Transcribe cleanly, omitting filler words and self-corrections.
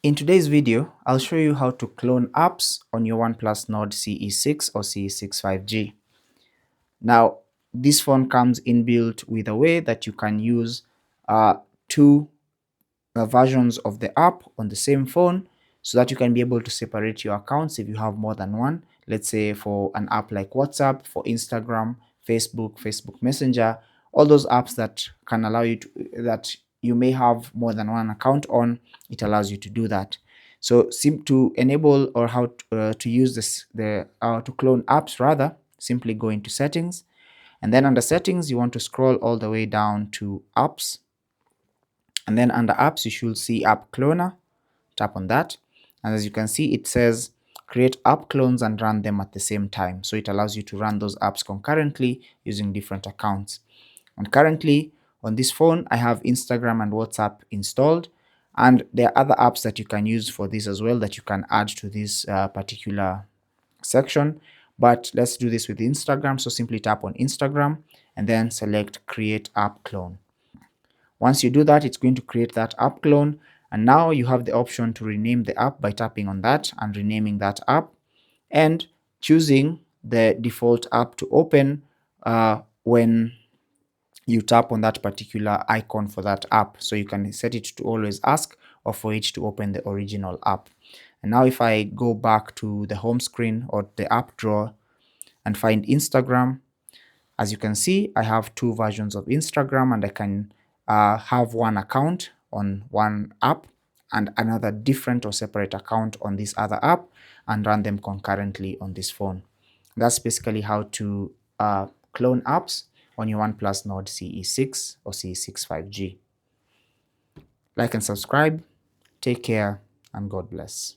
In today's video, I'll show you how to clone apps on your OnePlus Nord CE6 or CE6 5G. Now, this phone comes inbuilt with a way that you can use two versions of the app on the same phone, so that you can be able to separate your accounts if you have more than one. Let's say for an app like WhatsApp, for Instagram, Facebook Messenger, all those apps that can allow you that you may have more than one account on, it allows you to do that. So to enable or how to use to clone apps rather, simply go into settings, and then under settings you want to scroll all the way down to apps, and then under apps you should see app cloner. Tap on that, and as you can see it says create app clones and run them at the same time. So it allows you to run those apps concurrently using different accounts. And currently on this phone I have Instagram and WhatsApp installed, and there are other apps that you can use for this as well that you can add to this particular section. But let's do this with Instagram. So simply tap on Instagram and then select create app clone. Once you do that, it's going to create that app clone, and now you have the option to rename the app by tapping on that and renaming that app, and choosing the default app to open when you tap on that particular icon for that app. So you can set it to always ask or for it to open the original app. And now if I go back to the home screen or the app drawer and find Instagram, as you can see I have two versions of Instagram, and I can have one account on one app and another different or separate account on this other app and run them concurrently on this phone. That's basically how to clone apps on your OnePlus Nord CE6 or CE6 5G. Like and subscribe. Take care and God bless.